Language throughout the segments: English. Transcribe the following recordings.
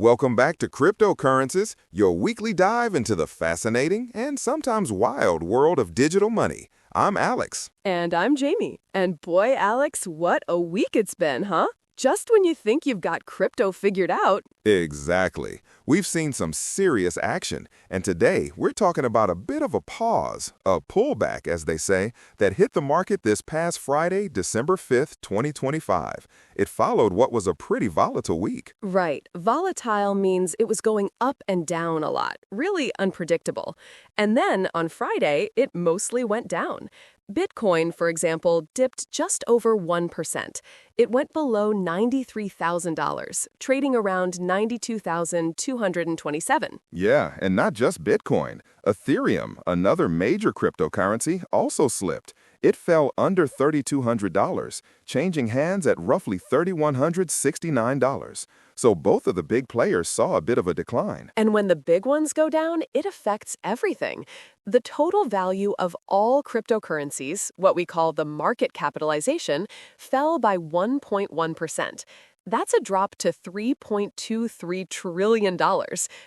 Welcome back to Cryptocurrencies, your weekly dive into the fascinating and sometimes wild world of digital money. I'm Alex. And I'm Jamie. And boy, Alex, what a week it's been, huh? Just when you think you've got crypto figured out. Exactly. We've seen some serious action, and today we're talking about a bit of a pause, a pullback, as they say, that hit the market this past Friday, December 5th, 2025. It followed what was a pretty volatile week. Right. Volatile means it was going up and down a lot. Really unpredictable. And then on Friday, it mostly went down. Bitcoin, for example, dipped just over 1%. It went below $93,000, trading around $92,227. Yeah, and not just Bitcoin. Ethereum, another major cryptocurrency, also slipped. It fell under $3,200, changing hands at roughly $3,169. So both of the big players saw a bit of a decline. And when the big ones go down, it affects everything. The total value of all cryptocurrencies, what we call the market capitalization, fell by 1.1%. That's a drop to $3.23 trillion,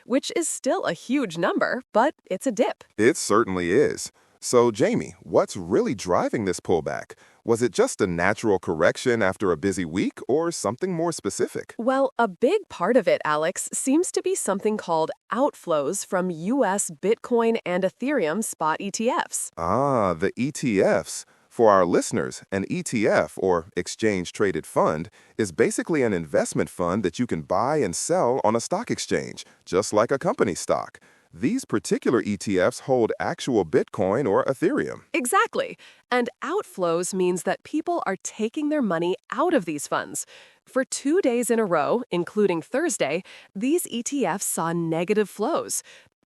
which is still a huge number, but it's a dip. It certainly is. So, Jamie, what's really driving this pullback? Was it just a natural correction after a busy week or something more specific? Well, a big part of it, Alex, seems to be something called outflows from U.S. Bitcoin and Ethereum spot ETFs. Ah, the ETFs. For our listeners, an ETF, or Exchange Traded Fund, is basically an investment fund that you can buy and sell on a stock exchange, just like a company stock. These particular ETFs hold actual Bitcoin or Ethereum. Exactly. And outflows means that people are taking their money out of these funds. For 2 days in a row, including Thursday, these ETFs saw negative flows.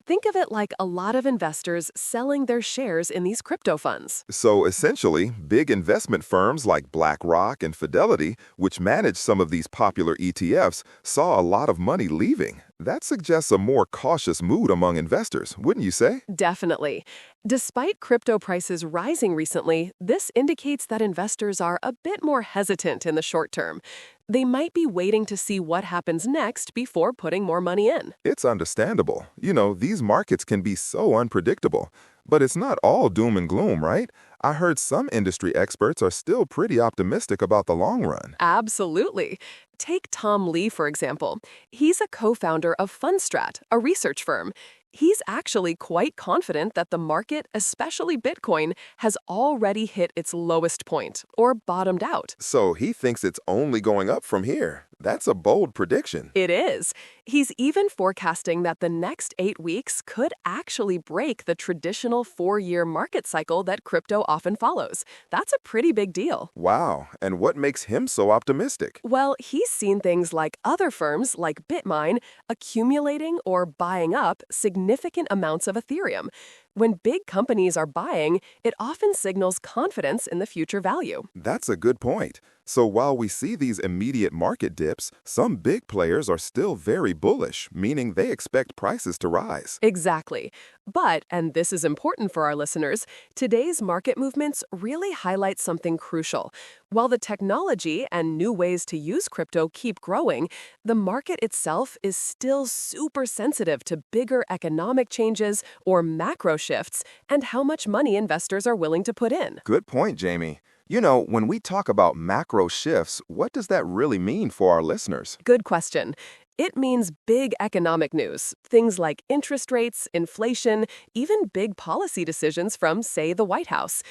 Think of it like a lot of investors selling their shares in these crypto funds. So essentially, big investment firms like BlackRock and Fidelity, which manage some of these popular ETFs, saw a lot of money leaving. That suggests a more cautious mood among investors, wouldn't you say? Definitely. Despite crypto prices rising recently, this indicates that investors are a bit more hesitant in the short term. They might be waiting to see what happens next before putting more money in. It's understandable. These markets can be so unpredictable. But it's not all doom and gloom, right? I heard some industry experts are still pretty optimistic about the long run. Absolutely. Take Tom Lee, for example. He's a co-founder of Fundstrat, a research firm. He's actually quite confident that the market, especially Bitcoin, has already hit its lowest point, or bottomed out. So he thinks it's only going up from here. That's a bold prediction. It is. He's even forecasting that the next 8 weeks could actually break the traditional 4-year market cycle that crypto often follows. That's a pretty big deal. Wow. And what makes him so optimistic? Well, he's seen things like other firms like Bitmine accumulating or buying up significant amounts of Ethereum. When big companies are buying, it often signals confidence in the future value. That's a good point. So while we see these immediate market dips, some big players are still very bullish, meaning they expect prices to rise. Exactly. But, and this is important for our listeners, today's market movements really highlight something crucial. While the technology and new ways to use crypto keep growing, the market itself is still super sensitive to bigger economic changes or macro shifts and how much money investors are willing to put in. Good point, Jamie. When we talk about macro shifts, what does that really mean for our listeners? Good question. It means big economic news, things like interest rates, inflation, even big policy decisions from, say, the White House.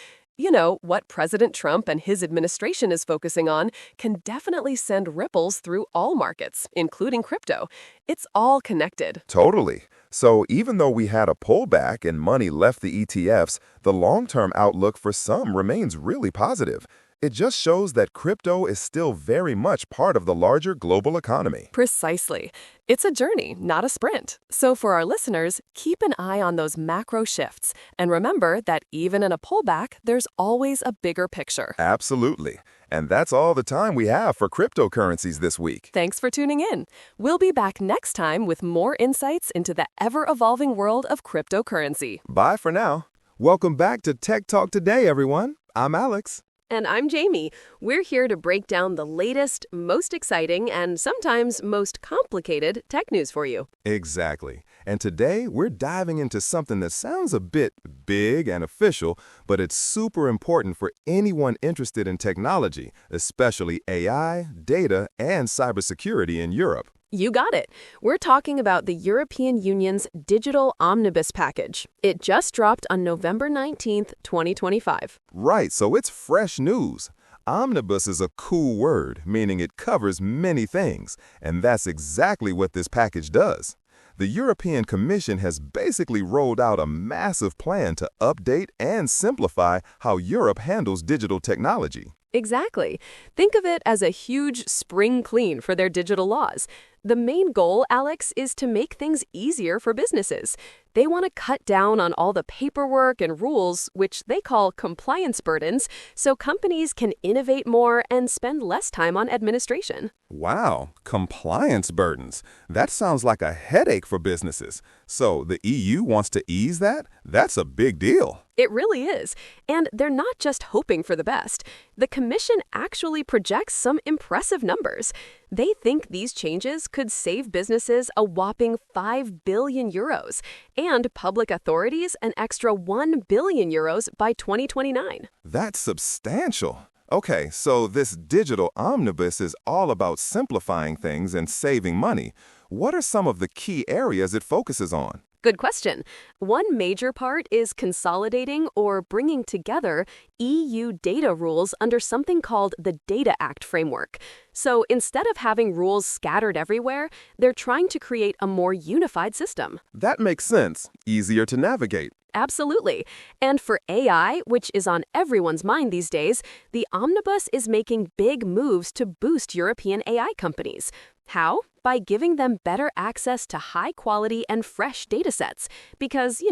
What President Trump and his administration is focusing on can definitely send ripples through all markets, including crypto. It's all connected. Totally. So even though we had a pullback and money left the ETFs, the long-term outlook for some remains really positive. It just shows that crypto is still very much part of the larger global economy. Precisely. It's a journey, not a sprint. So for our listeners, keep an eye on those macro shifts. And remember that even in a pullback, there's always a bigger picture. Absolutely. And that's all the time we have for cryptocurrencies this week. Thanks for tuning in. We'll be back next time with more insights into the ever-evolving world of cryptocurrency. Bye for now. Welcome back to Tech Talk Today, everyone. I'm Alex. And I'm Jamie. We're here to break down the latest, most exciting, and sometimes most complicated tech news for you. Exactly. And today we're diving into something that sounds a bit big and official, but it's super important for anyone interested in technology, especially AI, data, and cybersecurity in Europe. You got it. We're talking about the European Union's Digital Omnibus Package. It just dropped on November 19th, 2025. Right, so it's fresh news. Omnibus is a cool word, meaning it covers many things, and that's exactly what this package does. The European Commission has basically rolled out a massive plan to update and simplify how Europe handles digital technology. Exactly. Think of it as a huge spring clean for their digital laws. The main goal, Alex, is to make things easier for businesses. They want to cut down on all the paperwork and rules, which they call compliance burdens, so companies can innovate more and spend less time on administration. Wow, compliance burdens. That sounds like a headache for businesses. So the EU wants to ease that? That's a big deal. It really is. And they're not just hoping for the best. The Commission actually projects some impressive numbers. They think these changes could save businesses a whopping 5 billion euros and public authorities an extra 1 billion euros by 2029. That's substantial. Okay, so this digital omnibus is all about simplifying things and saving money. What are some of the key areas it focuses on? Good question. One major part is consolidating or bringing together EU data rules under something called the Data Act framework. So instead of having rules scattered everywhere, they're trying to create a more unified system. That makes sense. Easier to navigate. Absolutely. And for AI, which is on everyone's mind these days, the Omnibus is making big moves to boost European AI companies. How? By giving them better access to high-quality and fresh datasets. Because,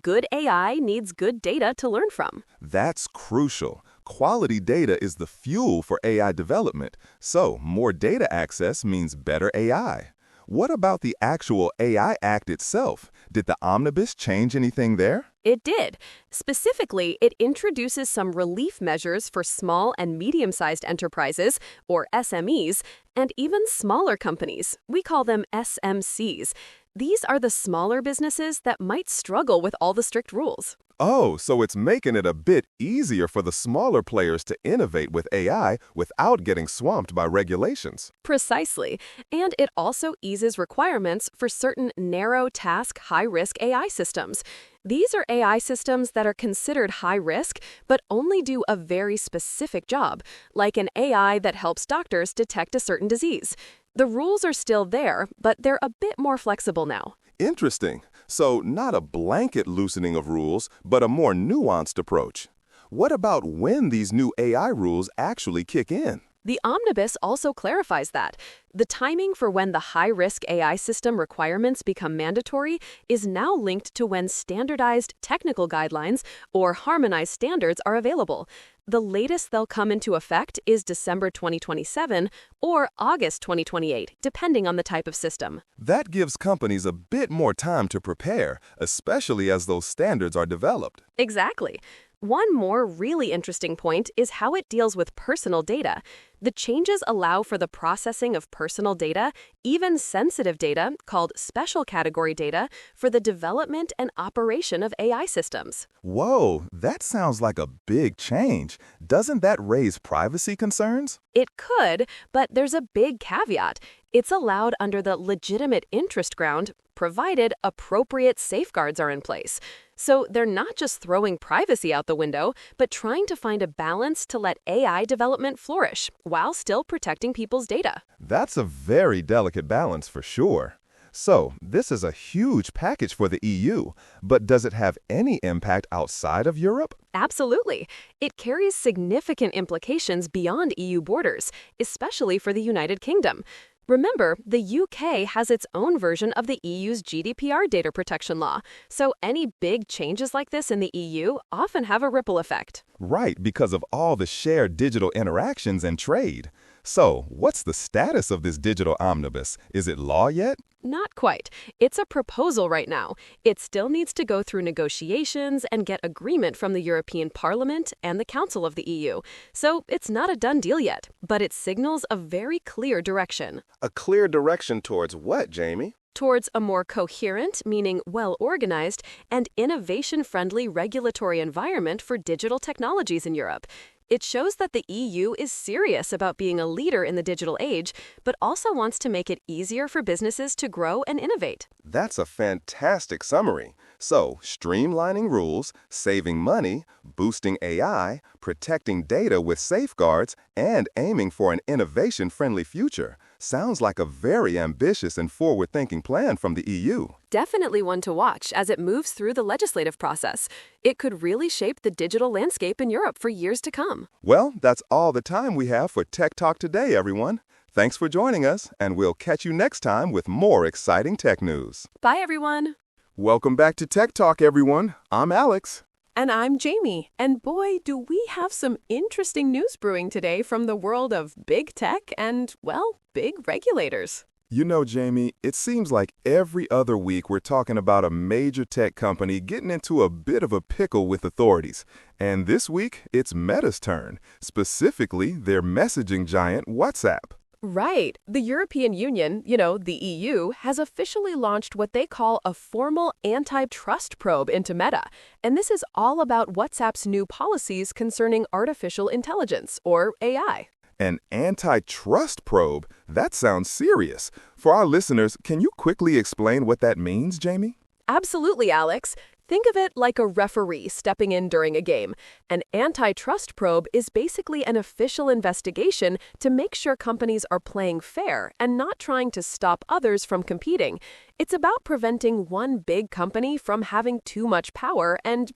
good AI needs good data to learn from. That's crucial. Quality data is the fuel for AI development. So, more data access means better AI. What about the actual AI Act itself? Did the Omnibus change anything there? It did. Specifically, it introduces some relief measures for small and medium-sized enterprises, or SMEs, and even smaller companies. We call them SMCs. These are the smaller businesses that might struggle with all the strict rules. Oh, so it's making it a bit easier for the smaller players to innovate with AI without getting swamped by regulations. Precisely. And it also eases requirements for certain narrow-task, high-risk AI systems. These are AI systems that are considered high risk, but only do a very specific job, like an AI that helps doctors detect a certain disease. The rules are still there, but they're a bit more flexible now. Interesting. So not a blanket loosening of rules, but a more nuanced approach. What about when these new AI rules actually kick in? The Omnibus also clarifies that. The timing for when the high-risk AI system requirements become mandatory is now linked to when standardized technical guidelines or harmonized standards are available. The latest they'll come into effect is December 2027 or August 2028, depending on the type of system. That gives companies a bit more time to prepare, especially as those standards are developed. Exactly. One more really interesting point is how it deals with personal data. The changes allow for the processing of personal data, even sensitive data, called special category data, for the development and operation of AI systems. Whoa, that sounds like a big change. Doesn't that raise privacy concerns? It could, but there's a big caveat. It's allowed under the legitimate interest ground, provided appropriate safeguards are in place. So they're not just throwing privacy out the window, but trying to find a balance to let AI development flourish while still protecting people's data. That's a very delicate balance for sure. So, this is a huge package for the EU, but does it have any impact outside of Europe? Absolutely. It carries significant implications beyond EU borders, especially for the United Kingdom. Remember, the UK has its own version of the EU's GDPR data protection law, so any big changes like this in the EU often have a ripple effect. Right, because of all the shared digital interactions and trade. So, what's the status of this digital omnibus? Is it law yet? Not quite. It's a proposal right now. It still needs to go through negotiations and get agreement from the European Parliament and the Council of the EU. So it's not a done deal yet, but it signals a very clear direction. A clear direction towards what, Jamie? Towards a more coherent, meaning well-organized, and innovation-friendly regulatory environment for digital technologies in Europe. It shows that the EU is serious about being a leader in the digital age, but also wants to make it easier for businesses to grow and innovate. That's a fantastic summary. So, streamlining rules, saving money, boosting AI, protecting data with safeguards, and aiming for an innovation-friendly future. Sounds like a very ambitious and forward-thinking plan from the EU. Definitely one to watch as it moves through the legislative process. It could really shape the digital landscape in Europe for years to come. Well, that's all the time we have for Tech Talk today, everyone. Thanks for joining us, and we'll catch you next time with more exciting tech news. Bye, everyone. Welcome back to Tech Talk, everyone. I'm Alex. And I'm Jamie. And boy, do we have some interesting news brewing today from the world of big tech and, well, big regulators. You know, Jamie, it seems like every other week we're talking about a major tech company getting into a bit of a pickle with authorities. And this week, it's Meta's turn, specifically their messaging giant WhatsApp. Right. The European Union, the EU, has officially launched what they call a formal antitrust probe into Meta. And this is all about WhatsApp's new policies concerning artificial intelligence, or AI. An antitrust probe? That sounds serious. For our listeners, can you quickly explain what that means, Jamie? Absolutely, Alex. Think of it like a referee stepping in during a game. An antitrust probe is basically an official investigation to make sure companies are playing fair and not trying to stop others from competing. It's about preventing one big company from having too much power and,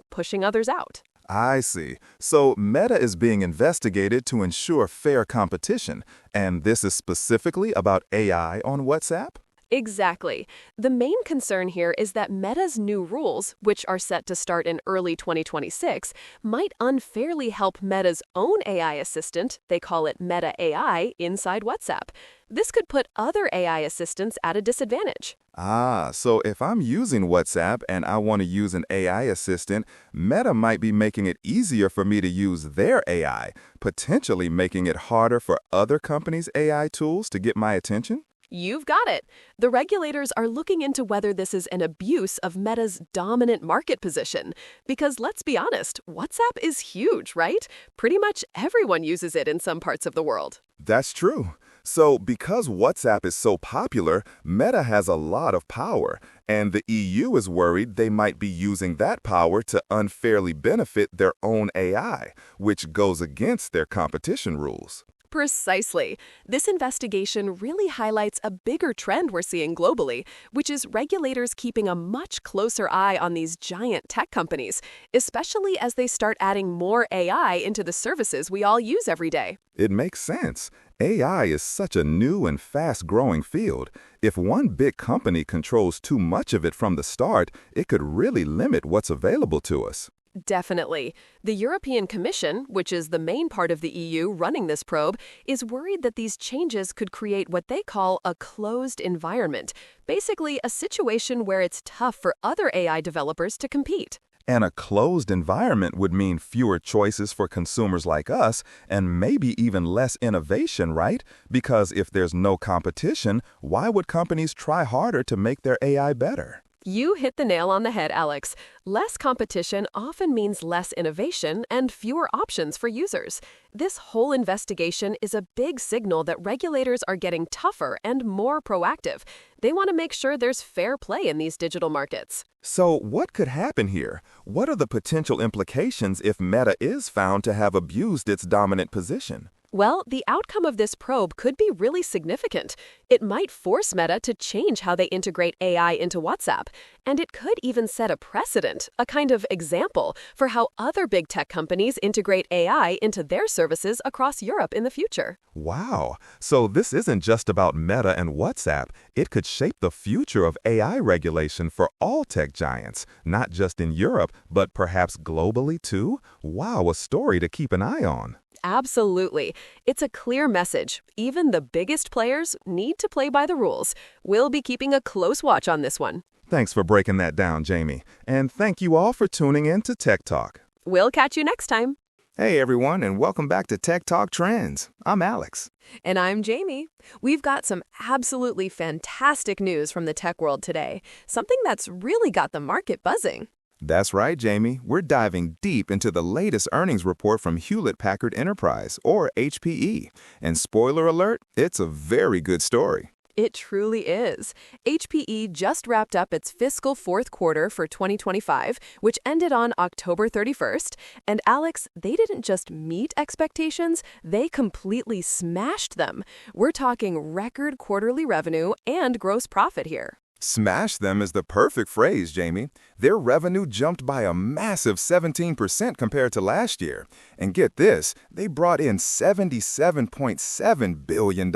pushing others out. I see. So Meta is being investigated to ensure fair competition, and this is specifically about AI on WhatsApp? Exactly. The main concern here is that Meta's new rules, which are set to start in early 2026, might unfairly help Meta's own AI assistant, they call it Meta AI, inside WhatsApp. This could put other AI assistants at a disadvantage. So if I'm using WhatsApp and I want to use an AI assistant, Meta might be making it easier for me to use their AI, potentially making it harder for other companies' AI tools to get my attention? You've got it. The regulators are looking into whether this is an abuse of Meta's dominant market position. Because let's be honest, WhatsApp is huge, right? Pretty much everyone uses it in some parts of the world. That's true. So because WhatsApp is so popular, Meta has a lot of power, and the EU is worried they might be using that power to unfairly benefit their own AI, which goes against their competition rules. Precisely. This investigation really highlights a bigger trend we're seeing globally, which is regulators keeping a much closer eye on these giant tech companies, especially as they start adding more AI into the services we all use every day. It makes sense. AI is such a new and fast-growing field. If one big company controls too much of it from the start, it could really limit what's available to us. Definitely. The European Commission, which is the main part of the EU running this probe, is worried that these changes could create what they call a closed environment, basically a situation where it's tough for other AI developers to compete. And a closed environment would mean fewer choices for consumers like us and maybe even less innovation, right? Because if there's no competition, why would companies try harder to make their AI better? You hit the nail on the head, Alex. Less competition often means less innovation and fewer options for users. This whole investigation is a big signal that regulators are getting tougher and more proactive. They want to make sure there's fair play in these digital markets. So what could happen here? What are the potential implications if Meta is found to have abused its dominant position? Well, the outcome of this probe could be really significant. It might force Meta to change how they integrate AI into WhatsApp, and it could even set a precedent, a kind of example, for how other big tech companies integrate AI into their services across Europe in the future. Wow. So this isn't just about Meta and WhatsApp. It could shape the future of AI regulation for all tech giants, not just in Europe, but perhaps globally too? Wow, a story to keep an eye on. Absolutely. It's a clear message. Even the biggest players need to play by the rules. We'll be keeping a close watch on this one. Thanks for breaking that down, Jamie. And thank you all for tuning in to Tech Talk. We'll catch you next time. Hey everyone, and welcome back to Tech Talk Trends. I'm Alex. And I'm Jamie. We've got some absolutely fantastic news from the tech world today, something that's really got the market buzzing. That's right, Jamie. We're diving deep into the latest earnings report from Hewlett-Packard Enterprise, or HPE. And spoiler alert, it's a very good story. It truly is. HPE just wrapped up its fiscal fourth quarter for 2025, which ended on October 31st. And Alex, they didn't just meet expectations, they completely smashed them. We're talking record quarterly revenue and gross profit here. Smash them is the perfect phrase, Jamie. Their revenue jumped by a massive 17% compared to last year. And get this, they brought in $77.7 billion.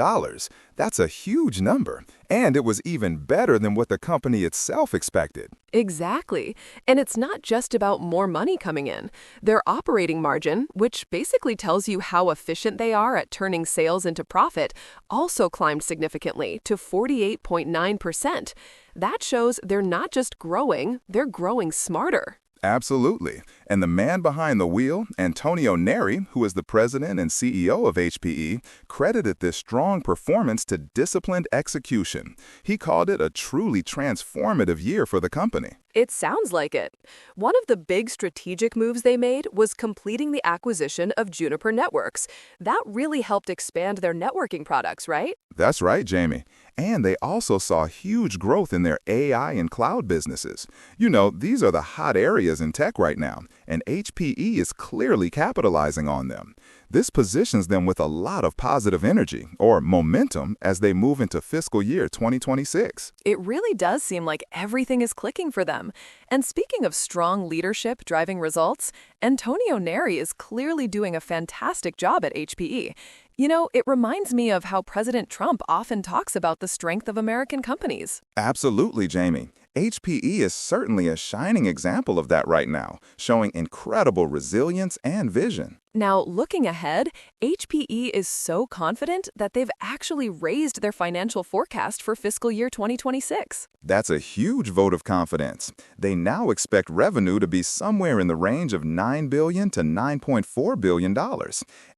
That's a huge number. And it was even better than what the company itself expected. Exactly. And it's not just about more money coming in. Their operating margin, which basically tells you how efficient they are at turning sales into profit, also climbed significantly to 48.9%. That shows they're not just growing, they're growing smarter. Absolutely. And the man behind the wheel, Antonio Neri, who is the president and CEO of HPE, credited this strong performance to disciplined execution. He called it a truly transformative year for the company. It sounds like it. One of the big strategic moves they made was completing the acquisition of Juniper Networks. That really helped expand their networking products, right? That's right, Jamie. And they also saw huge growth in their AI and cloud businesses. You know, these are the hot areas in tech right now, and HPE is clearly capitalizing on them. This positions them with a lot of positive energy, or momentum, as they move into fiscal year 2026. It really does seem like everything is clicking for them. And speaking of strong leadership driving results, Antonio Neri is clearly doing a fantastic job at HPE. You know, it reminds me of how President Trump often talks about the strength of American companies. Absolutely, Jamie. HPE is certainly a shining example of that right now, showing incredible resilience and vision. Now, looking ahead, HPE is so confident that they've actually raised their financial forecast for fiscal year 2026. That's a huge vote of confidence. They now expect revenue to be somewhere in the range of $9 billion to $9.4 billion.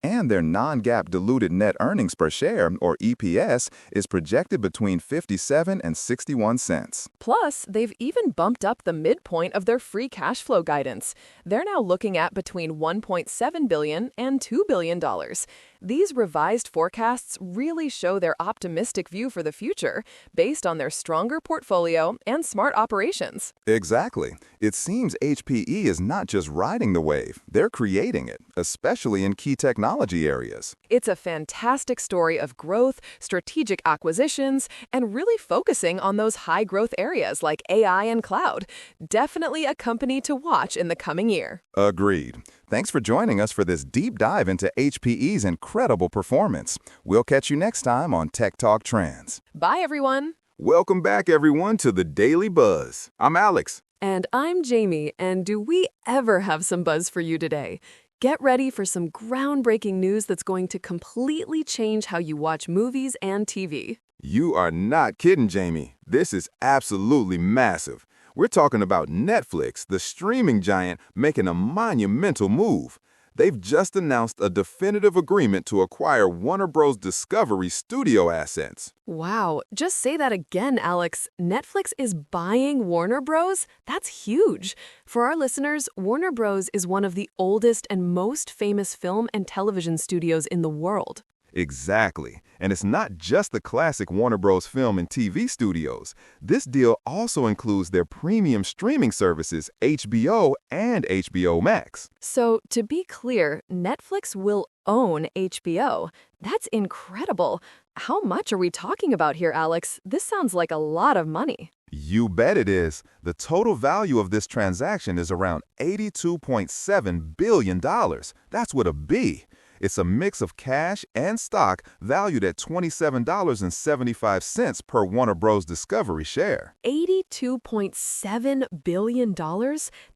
And their non-GAAP diluted net earnings per share, or EPS, is projected between 57 and 61 cents. Plus, they've even bumped up the midpoint of their free cash flow guidance. They're now looking at between $1.7 billion and $2 billion. These revised forecasts really show their optimistic view for the future, based on their stronger portfolio and smart operations. Exactly. It seems HPE is not just riding the wave, they're creating it, especially in key technology areas. It's a fantastic story of growth, strategic acquisitions, and really focusing on those high-growth areas like AI and cloud. Definitely a company to watch in the coming year. Agreed. Thanks for joining us for this deep dive into HPE's incredible performance. We'll catch you next time on Tech Talk Trends. Bye, everyone. Welcome back, everyone, to the Daily Buzz. I'm Alex. And I'm Jamie, and do we ever have some buzz for you today? Get ready for some groundbreaking news that's going to completely change how you watch movies and TV. You are not kidding, Jamie. This is absolutely massive. We're talking about Netflix, the streaming giant, making a monumental move. They've just announced a definitive agreement to acquire Warner Bros. Discovery studio assets. Wow, just say that again, Alex. Netflix is buying Warner Bros.? That's huge. For our listeners, Warner Bros. Is one of the oldest and most famous film and television studios in the world. Exactly. And it's not just the classic Warner Bros. Film and TV studios. This deal also includes their premium streaming services, HBO and HBO Max. So, to be clear, Netflix will own HBO. That's incredible. How much are we talking about here, Alex? This sounds like a lot of money. You bet it is. The total value of this transaction is around $82.7 billion. That's with a B. It's a mix of cash and stock valued at $27.75 per Warner Bros. Discovery share. $82.7 billion?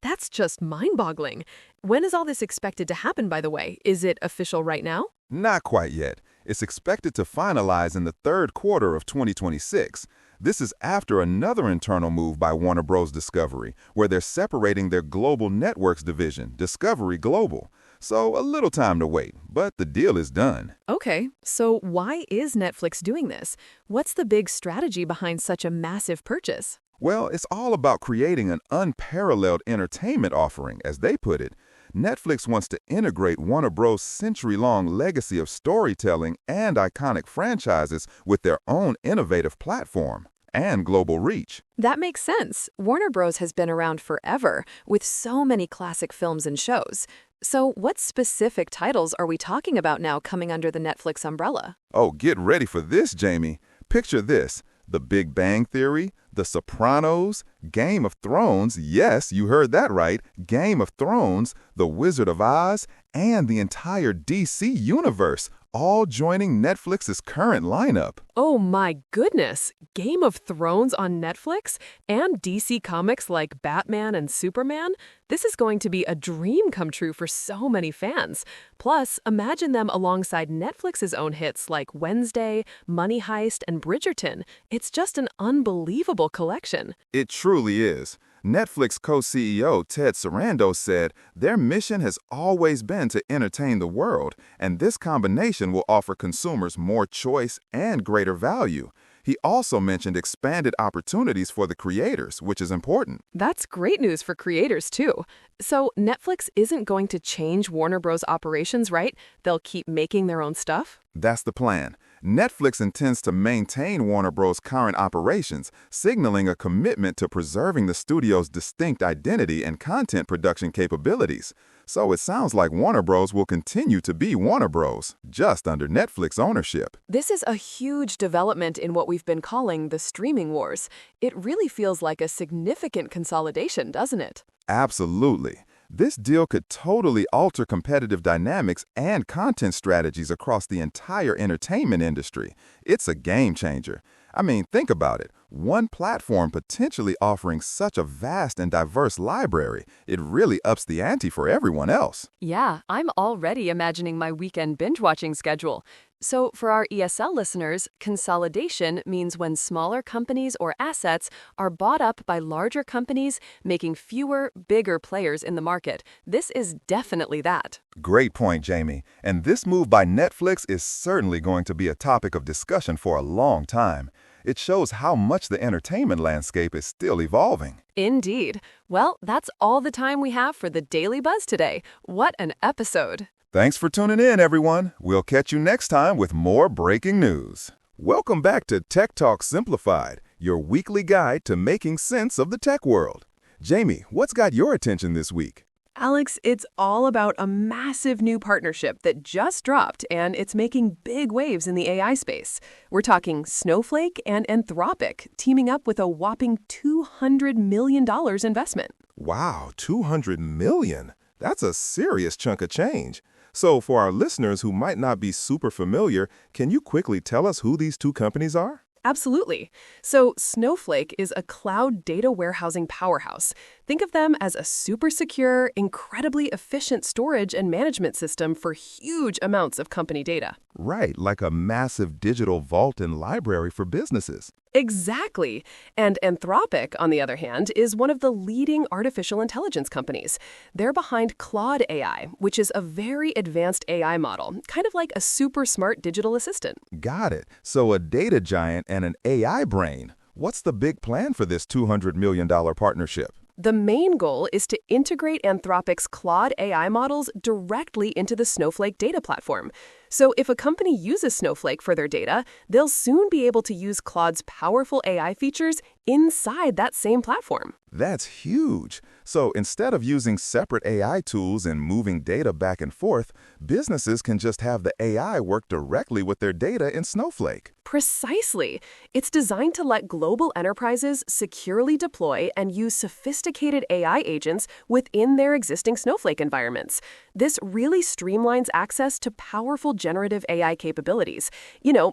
That's just mind-boggling. When is all this expected to happen, by the way? Is it official right now? Not quite yet. It's expected to finalize in the third quarter of 2026. This is after another internal move by Warner Bros. Discovery, where they're separating their global networks division, Discovery Global. So a little time to wait, but the deal is done. Okay, so why is Netflix doing this? What's the big strategy behind such a massive purchase? Well, it's all about creating an unparalleled entertainment offering, as they put it. Netflix wants to integrate Warner Bros.' century-long legacy of storytelling and iconic franchises with their own innovative platform and global reach. That makes sense. Warner Bros. Has been around forever, with so many classic films and shows. So what specific titles are we talking about now coming under the Netflix umbrella? Oh, get ready for this, Jamie. Picture this: The Big Bang Theory, The Sopranos, Game of Thrones, yes, you heard that right, Game of Thrones, The Wizard of Oz, and the entire DC universe, all joining Netflix's current lineup. Oh my goodness! Game of Thrones on Netflix? And DC Comics like Batman and Superman? This is going to be a dream come true for so many fans. Plus, imagine them alongside Netflix's own hits like Wednesday, Money Heist, and Bridgerton. It's just an unbelievable collection. It truly is. Netflix co-CEO Ted Sarandos said their mission has always been to entertain the world, and this combination will offer consumers more choice and greater value. He also mentioned expanded opportunities for the creators, which is important. That's great news for creators, too. So Netflix isn't going to change Warner Bros. Operations, right? They'll keep making their own stuff? That's the plan. Netflix intends to maintain Warner Bros.' current operations, signaling a commitment to preserving the studio's distinct identity and content production capabilities. So it sounds like Warner Bros. Will continue to be Warner Bros., just under Netflix ownership. This is a huge development in what we've been calling the streaming wars. It really feels like a significant consolidation, doesn't it? Absolutely. This deal could totally alter competitive dynamics and content strategies across the entire entertainment industry. It's a game changer. I mean, think about it. One platform potentially offering such a vast and diverse library, it really ups the ante for everyone else. Yeah, I'm already imagining my weekend binge-watching schedule. So for our ESL listeners, consolidation means when smaller companies or assets are bought up by larger companies, making fewer, bigger players in the market. This is definitely that. Great point, Jamie. And this move by Netflix is certainly going to be a topic of discussion for a long time. It shows how much the entertainment landscape is still evolving. Indeed. Well, that's all the time we have for the Daily Buzz today. What an episode. Thanks for tuning in, everyone. We'll catch you next time with more breaking news. Welcome back to Tech Talk Simplified, your weekly guide to making sense of the tech world. Jamie, what's got your attention this week? Alex, it's all about a massive new partnership that just dropped, and it's making big waves in the AI space. We're talking Snowflake and Anthropic teaming up with a whopping $200 million investment. Wow, $200 million. That's a serious chunk of change. So for our listeners who might not be super familiar, can you quickly tell us who these two companies are? Absolutely. So Snowflake is a cloud data warehousing powerhouse. Think of them as a super secure, incredibly efficient storage and management system for huge amounts of company data. Right, like a massive digital vault and library for businesses. Exactly. And Anthropic, on the other hand, is one of the leading artificial intelligence companies. They're behind Claude AI, which is a very advanced AI model, kind of like a super smart digital assistant. Got it. So a data giant and an AI brain. What's the big plan for this $200 million partnership? The main goal is to integrate Anthropic's Claude AI models directly into the Snowflake data platform. So if a company uses Snowflake for their data, they'll soon be able to use Claude's powerful AI features inside that same platform. That's huge. So instead of using separate AI tools and moving data back and forth, businesses can just have the AI work directly with their data in Snowflake. Precisely. It's designed to let global enterprises securely deploy and use sophisticated AI agents within their existing Snowflake environments. This really streamlines access to powerful generative AI capabilities,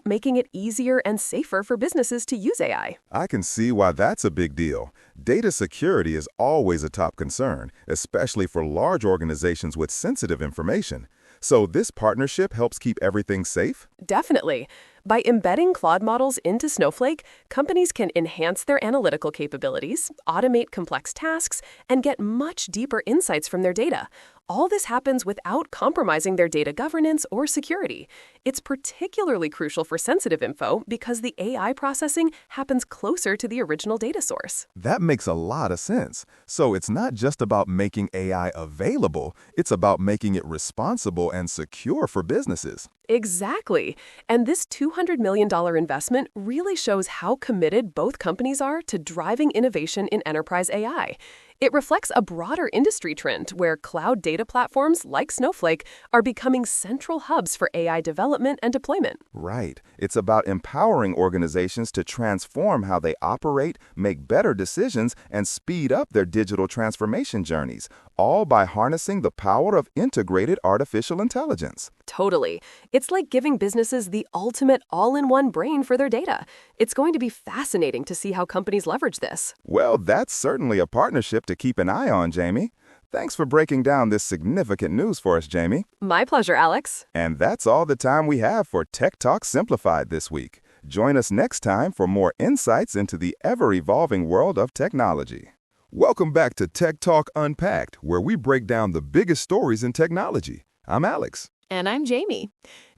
making it easier and safer for businesses to use AI. I can see why that's a big deal. Data security is always a top concern, especially for large organizations with sensitive information. So this partnership helps keep everything safe? Definitely. By embedding Claude models into Snowflake, companies can enhance their analytical capabilities, automate complex tasks, and get much deeper insights from their data. All this happens without compromising their data governance or security. It's particularly crucial for sensitive info because the AI processing happens closer to the original data source. That makes a lot of sense. So it's not just about making AI available, it's about making it responsible and secure for businesses. Exactly. And this $200 million investment really shows how committed both companies are to driving innovation in enterprise AI. It reflects a broader industry trend where cloud data platforms like Snowflake are becoming central hubs for AI development and deployment. Right. It's about empowering organizations to transform how they operate, make better decisions, and speed up their digital transformation journeys, all by harnessing the power of integrated artificial intelligence. Totally. It's like giving businesses the ultimate all-in-one brain for their data. It's going to be fascinating to see how companies leverage this. Well, that's certainly a partnership to keep an eye on, Jamie. Thanks for breaking down this significant news for us, Jamie. My pleasure, Alex. And that's all the time we have for Tech Talk Simplified this week. Join us next time for more insights into the ever-evolving world of technology. Welcome back to Tech Talk Unpacked, where we break down the biggest stories in technology. I'm Alex. And I'm Jamie.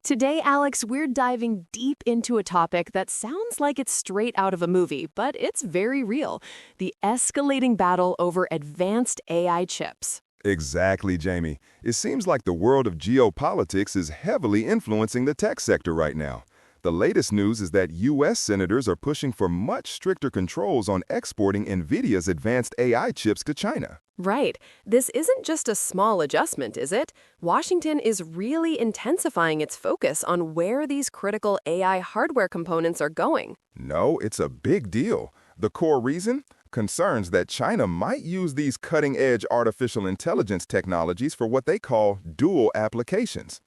Today, Alex, we're diving deep into a topic that sounds like it's straight out of a movie, but it's very real: the escalating battle over advanced AI chips. Exactly, Jamie. It seems like the world of geopolitics is heavily influencing the tech sector right now. The latest news is that U.S. senators are pushing for much stricter controls on exporting NVIDIA's advanced AI chips to China. Right. This isn't just a small adjustment, is it? Washington is really intensifying its focus on where these critical AI hardware components are going. No, it's a big deal. The core reason? Concerns that China might use these cutting-edge artificial intelligence technologies for what they call dual applications.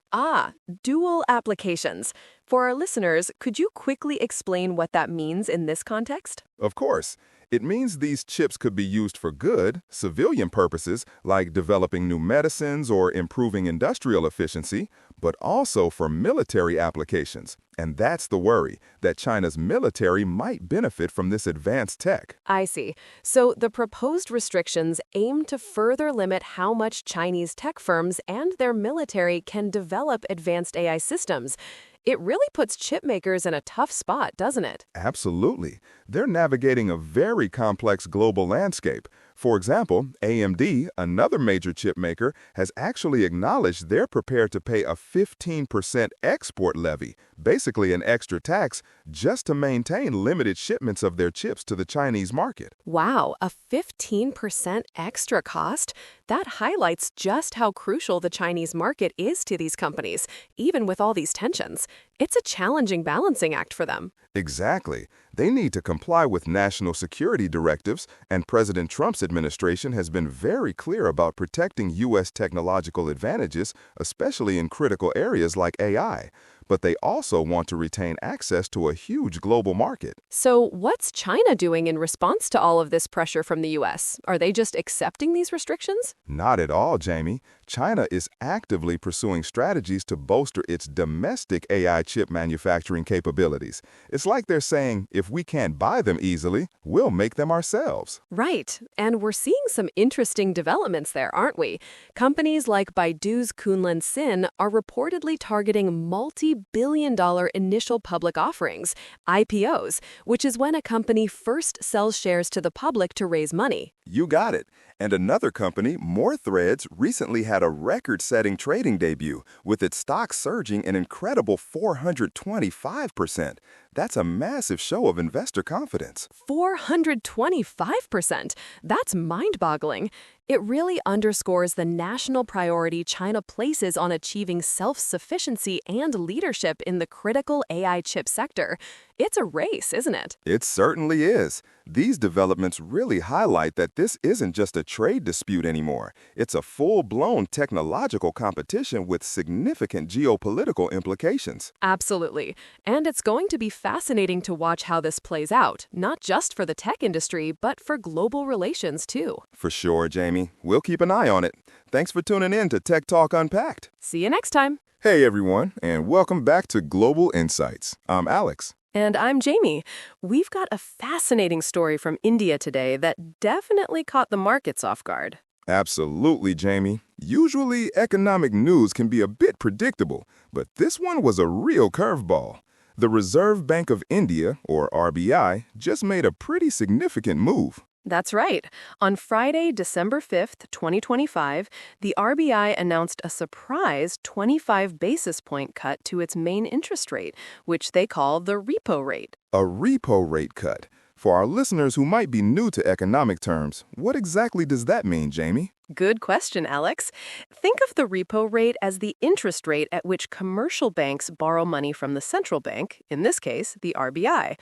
Dual applications. For our listeners, could you quickly explain what that means in this context? Of course. It means these chips could be used for good, civilian purposes, like developing new medicines or improving industrial efficiency, but also for military applications. And that's the worry, that China's military might benefit from this advanced tech. I see. So the proposed restrictions aim to further limit how much Chinese tech firms and their military can develop advanced AI systems. It really puts chip makers in a tough spot, doesn't it? Absolutely. They're navigating a very complex global landscape. For example, AMD, another major chip maker, has actually acknowledged they're prepared to pay a 15% export levy, basically an extra tax, just to maintain limited shipments of their chips to the Chinese market. Wow, a 15% extra cost? That highlights just how crucial the Chinese market is to these companies, even with all these tensions. It's a challenging balancing act for them. Exactly. They need to comply with national security directives, and President Trump's administration has been very clear about protecting U.S. technological advantages, especially in critical areas like AI. But they also want to retain access to a huge global market. So what's China doing in response to all of this pressure from the U.S.? Are they just accepting these restrictions? Not at all, Jamie. China is actively pursuing strategies to bolster its domestic AI chip manufacturing capabilities. It's like they're saying, if we can't buy them easily, we'll make them ourselves. Right. And we're seeing some interesting developments there, aren't we? Companies like Baidu's Kunlun Sin are reportedly targeting multi-billion-dollar initial public offerings, IPOs, which is when a company first sells shares to the public to raise money. You got it. And another company, More Threads, recently had a record-setting trading debut, with its stock surging an incredible 425%. That's a massive show of investor confidence. 425%. That's mind-boggling. It really underscores the national priority China places on achieving self-sufficiency and leadership in the critical AI chip sector. It's a race, isn't it? It certainly is. These developments really highlight that this isn't just a trade dispute anymore. It's a full-blown technological competition with significant geopolitical implications. Absolutely. And it's going to be fascinating to watch how this plays out, not just for the tech industry, but for global relations too. For sure, Jamie. We'll keep an eye on it. Thanks for tuning in to Tech Talk Unpacked. See you next time. Hey, everyone, and welcome back to Global Insights. I'm Alex. And I'm Jamie. We've got a fascinating story from India today that definitely caught the markets off guard. Absolutely, Jamie. Usually, economic news can be a bit predictable, but this one was a real curveball. The Reserve Bank of India, or RBI, just made a pretty significant move. That's right. On Friday, December 5th, 2025, the RBI announced a surprise 25 basis point cut to its main interest rate, which they call the repo rate. A repo rate cut. For our listeners who might be new to economic terms, what exactly does that mean, Jamie? Good question, Alex. Think of the repo rate as the interest rate at which commercial banks borrow money from the central bank, in this case, the RBI.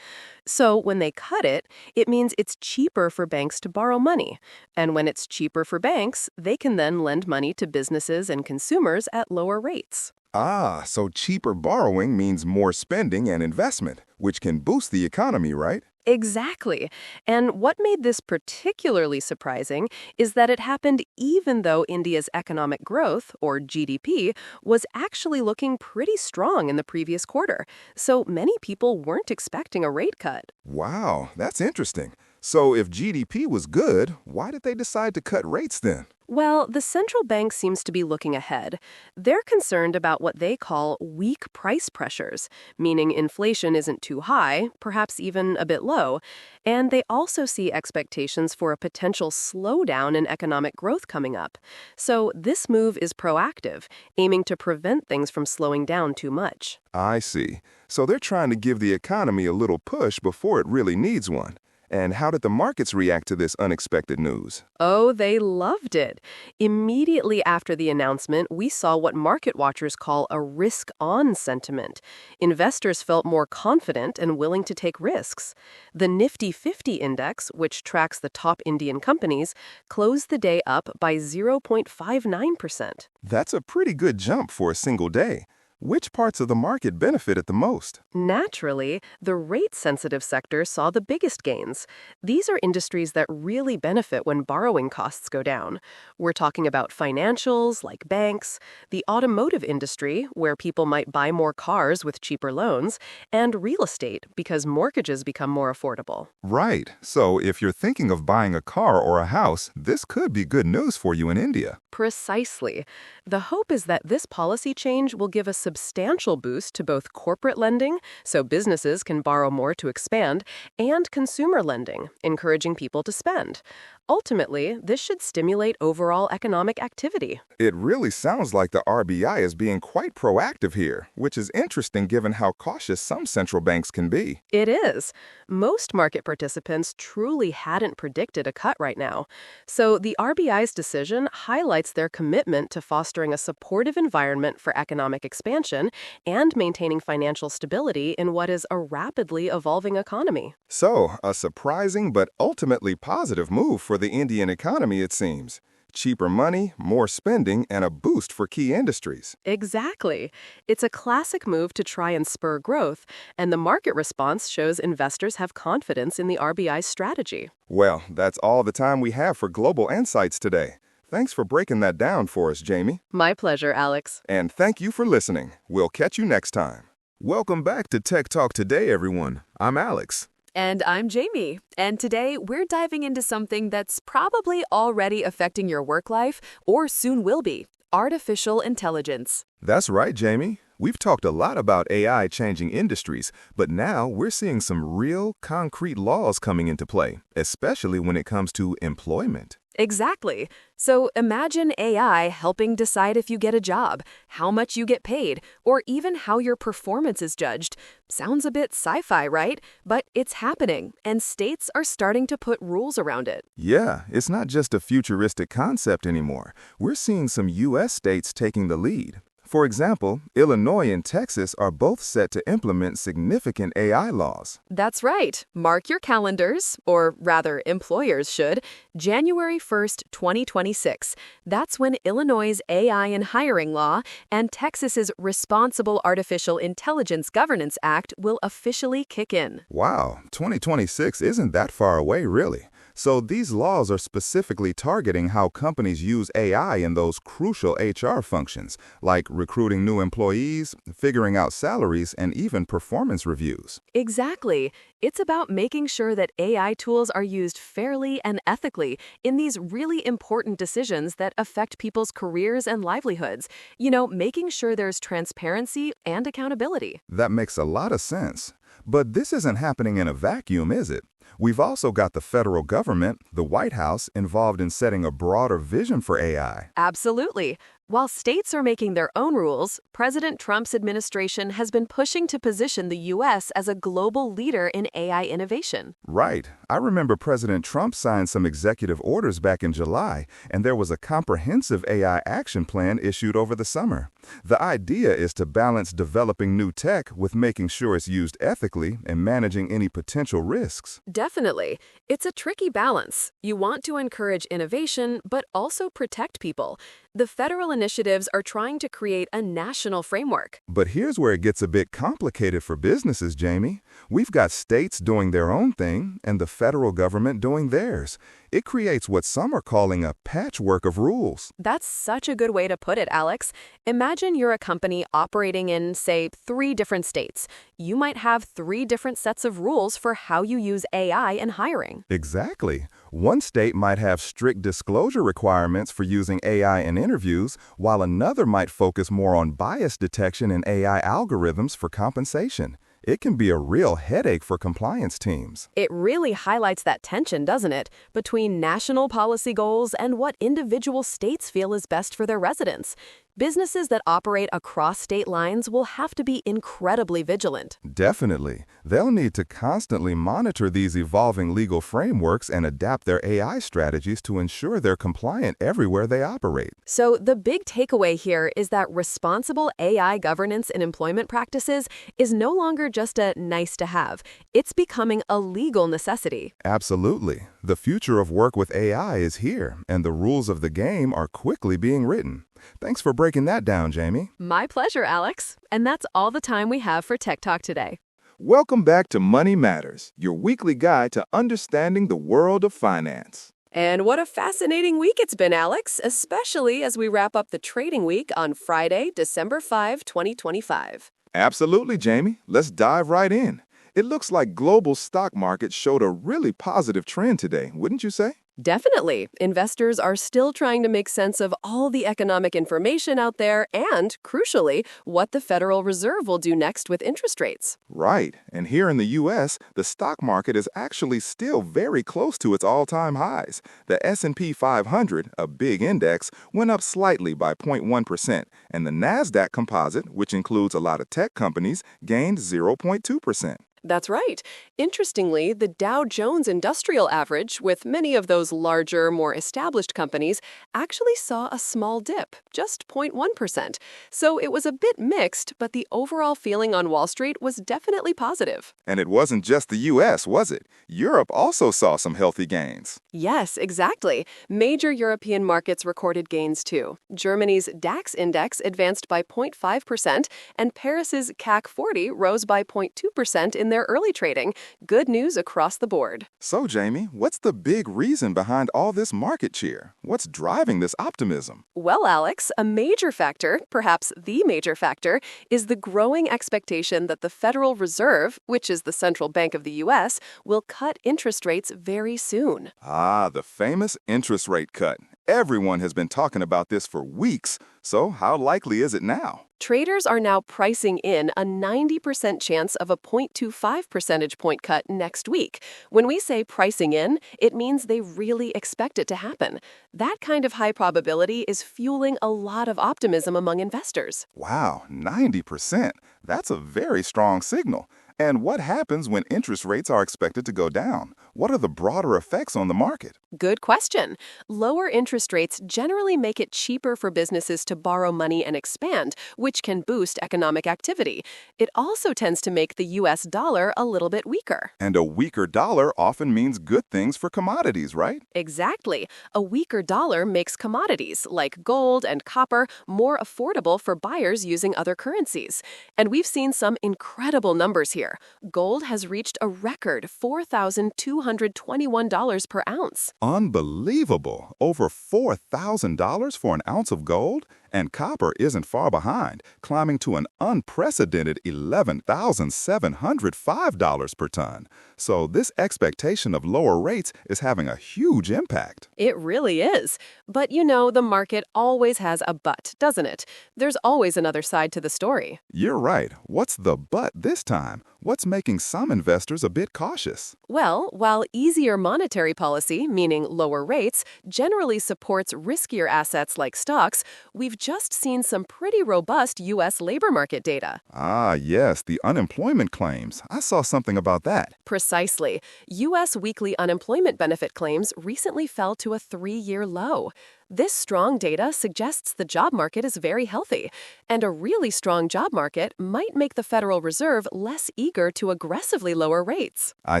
So when they cut it, it means it's cheaper for banks to borrow money. And when it's cheaper for banks, they can then lend money to businesses and consumers at lower rates. Ah, so cheaper borrowing means more spending and investment, which can boost the economy, right? Exactly. And what made this particularly surprising is that it happened even though India's economic growth, or GDP, was actually looking pretty strong in the previous quarter. So many people weren't expecting a rate cut. Wow, that's interesting. So if GDP was good, why did they decide to cut rates then? Well, the central bank seems to be looking ahead. They're concerned about what they call weak price pressures, meaning inflation isn't too high, perhaps even a bit low, and they also see expectations for a potential slowdown in economic growth coming up. So this move is proactive, aiming to prevent things from slowing down too much. I see. So they're trying to give the economy a little push before it really needs one. And how did the markets react to this unexpected news? Oh, they loved it. Immediately after the announcement, we saw what market watchers call a risk-on sentiment. Investors felt more confident and willing to take risks. The Nifty 50 index, which tracks the top Indian companies, closed the day up by 0.59%. That's a pretty good jump for a single day. Which parts of the market benefited the most? Naturally, the rate-sensitive sector saw the biggest gains. These are industries that really benefit when borrowing costs go down. We're talking about financials, like banks, the automotive industry, where people might buy more cars with cheaper loans, and real estate, because mortgages become more affordable. Right. So if you're thinking of buying a car or a house, this could be good news for you in India. Precisely. The hope is that this policy change will give a substantial boost to both corporate lending, so businesses can borrow more to expand, and consumer lending, encouraging people to spend. Ultimately, this should stimulate overall economic activity. It really sounds like the RBI is being quite proactive here, which is interesting given how cautious some central banks can be. It is. Most market participants truly hadn't predicted a cut right now. So the RBI's decision highlights their commitment to fostering a supportive environment for economic expansion and maintaining financial stability in what is a rapidly evolving economy. So, a surprising but ultimately positive move for the Indian economy, it seems. Cheaper money, more spending, and a boost for key industries. Exactly. It's a classic move to try and spur growth, and the market response shows investors have confidence in the RBI's strategy. Well, that's all the time we have for Global Insights today. Thanks for breaking that down for us, Jamie. My pleasure, Alex. And thank you for listening. We'll catch you next time. Welcome back to Tech Talk Today, everyone. I'm Alex. And I'm Jamie. And today we're diving into something that's probably already affecting your work life or soon will be: artificial intelligence. That's right, Jamie. We've talked a lot about AI changing industries, but now we're seeing some real, concrete laws coming into play, especially when it comes to employment. Exactly. So imagine AI helping decide if you get a job, how much you get paid, or even how your performance is judged. Sounds a bit sci-fi, right? But it's happening, and states are starting to put rules around it. Yeah, it's not just a futuristic concept anymore. We're seeing some U.S. states taking the lead. For example, Illinois and Texas are both set to implement significant AI laws. That's right. Mark your calendars, or rather, employers should. January 1st, 2026. That's when Illinois' AI and hiring law and Texas's Responsible Artificial Intelligence Governance Act will officially kick in. Wow, 2026 isn't that far away, really. So these laws are specifically targeting how companies use AI in those crucial HR functions, like recruiting new employees, figuring out salaries, and even performance reviews. Exactly. It's about making sure that AI tools are used fairly and ethically in these really important decisions that affect people's careers and livelihoods. Making sure there's transparency and accountability. That makes a lot of sense. But this isn't happening in a vacuum, is it? We've also got the federal government, the White House, involved in setting a broader vision for AI. Absolutely. While states are making their own rules, President Trump's administration has been pushing to position the U.S. as a global leader in AI innovation. Right. I remember President Trump signed some executive orders back in July, and there was a comprehensive AI action plan issued over the summer. The idea is to balance developing new tech with making sure it's used ethically and managing any potential risks. Definitely. It's a tricky balance. You want to encourage innovation, but also protect people. The federal initiatives are trying to create a national framework. But here's where it gets a bit complicated for businesses, Jamie. We've got states doing their own thing and the federal government doing theirs. It creates what some are calling a patchwork of rules. That's such a good way to put it, Alex. Imagine you're a company operating in, say, 3 different states. You might have 3 different sets of rules for how you use AI in hiring. Exactly. One state might have strict disclosure requirements for using AI in interviews, while another might focus more on bias detection in AI algorithms for compensation. It can be a real headache for compliance teams. It really highlights that tension, doesn't it, between national policy goals and what individual states feel is best for their residents. Businesses that operate across state lines will have to be incredibly vigilant. Definitely. They'll need to constantly monitor these evolving legal frameworks and adapt their AI strategies to ensure they're compliant everywhere they operate. So the big takeaway here is that responsible AI governance in employment practices is no longer just a nice to have. It's becoming a legal necessity. Absolutely. The future of work with AI is here, and the rules of the game are quickly being written. Thanks for breaking that down, Jamie. My pleasure, Alex. And that's all the time we have for Tech Talk today. Welcome back to Money Matters, your weekly guide to understanding the world of finance. And what a fascinating week it's been, Alex, especially as we wrap up the trading week on Friday, December 5, 2025. Absolutely, Jamie. Let's dive right in. It looks like global stock markets showed a really positive trend today, wouldn't you say? Definitely. Investors are still trying to make sense of all the economic information out there and, crucially, what the Federal Reserve will do next with interest rates. Right. And here in the U.S., the stock market is actually still very close to its all-time highs. The S&P 500, a big index, went up slightly by 0.1%, and the NASDAQ composite, which includes a lot of tech companies, gained 0.2%. That's right. Interestingly, the Dow Jones Industrial Average, with many of those larger, more established companies, actually saw a small dip, just 0.1%. So it was a bit mixed, but the overall feeling on Wall Street was definitely positive. And it wasn't just the U.S., was it? Europe also saw some healthy gains. Yes, exactly. Major European markets recorded gains too. Germany's DAX index advanced by 0.5%, and Paris's CAC 40 rose by 0.2% in their early trading. Good news across the board. So, Jamie, what's the big reason behind all this market cheer? What's driving this optimism? Well, Alex, a major factor, perhaps the major factor, is the growing expectation that the Federal Reserve, which is the central bank of the U.S., will cut interest rates very soon. Ah, the famous interest rate cut. Everyone has been talking about this for weeks, so how likely is it now? Traders are now pricing in a 90% chance of a 0.25 percentage point cut next week. When we say pricing in, it means they really expect it to happen. That kind of high probability is fueling a lot of optimism among investors. Wow, 90%. That's a very strong signal. And what happens when interest rates are expected to go down? What are the broader effects on the market? Good question. Lower interest rates generally make it cheaper for businesses to borrow money and expand, which can boost economic activity. It also tends to make the US dollar a little bit weaker. And a weaker dollar often means good things for commodities, right? Exactly. A weaker dollar makes commodities like gold and copper more affordable for buyers using other currencies. And we've seen some incredible numbers here. Gold has reached a record $4,221 per ounce. Unbelievable. Over $4,000 for an ounce of gold? And copper isn't far behind, climbing to an unprecedented $11,705 per ton. So this expectation of lower rates is having a huge impact. It really is. But you know, the market always has a but, doesn't it? There's always another side to the story. You're right. What's the but this time? What's making some investors a bit cautious? Well, while easier monetary policy, meaning lower rates, generally supports riskier assets like stocks, we've just seen some pretty robust U.S. labor market data. Ah, yes, the unemployment claims. I saw something about that. Precisely. U.S. weekly unemployment benefit claims recently fell to a 3-year low. This strong data suggests the job market is very healthy, and a really strong job market might make the Federal Reserve less eager to aggressively lower rates. I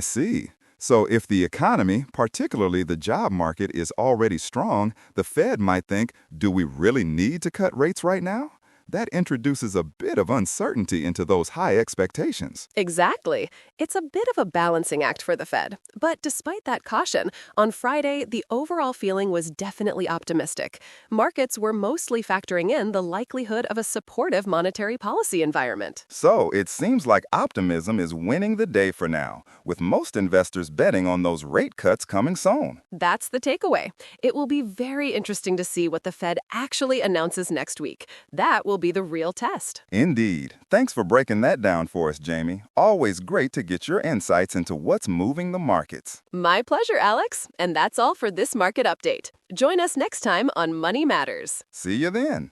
see. So if the economy, particularly the job market, is already strong, the Fed might think, do we really need to cut rates right now? That introduces a bit of uncertainty into those high expectations. Exactly. It's a bit of a balancing act for the Fed. But despite that caution, on Friday, the overall feeling was definitely optimistic. Markets were mostly factoring in the likelihood of a supportive monetary policy environment. So it seems like optimism is winning the day for now, with most investors betting on those rate cuts coming soon. That's the takeaway. It will be very interesting to see what the Fed actually announces next week. That will be the real test. Indeed. Thanks for breaking that down for us, Jamie. Always great to get your insights into what's moving the markets. My pleasure, Alex. And that's all for this market update. Join us next time on Money Matters. See you then.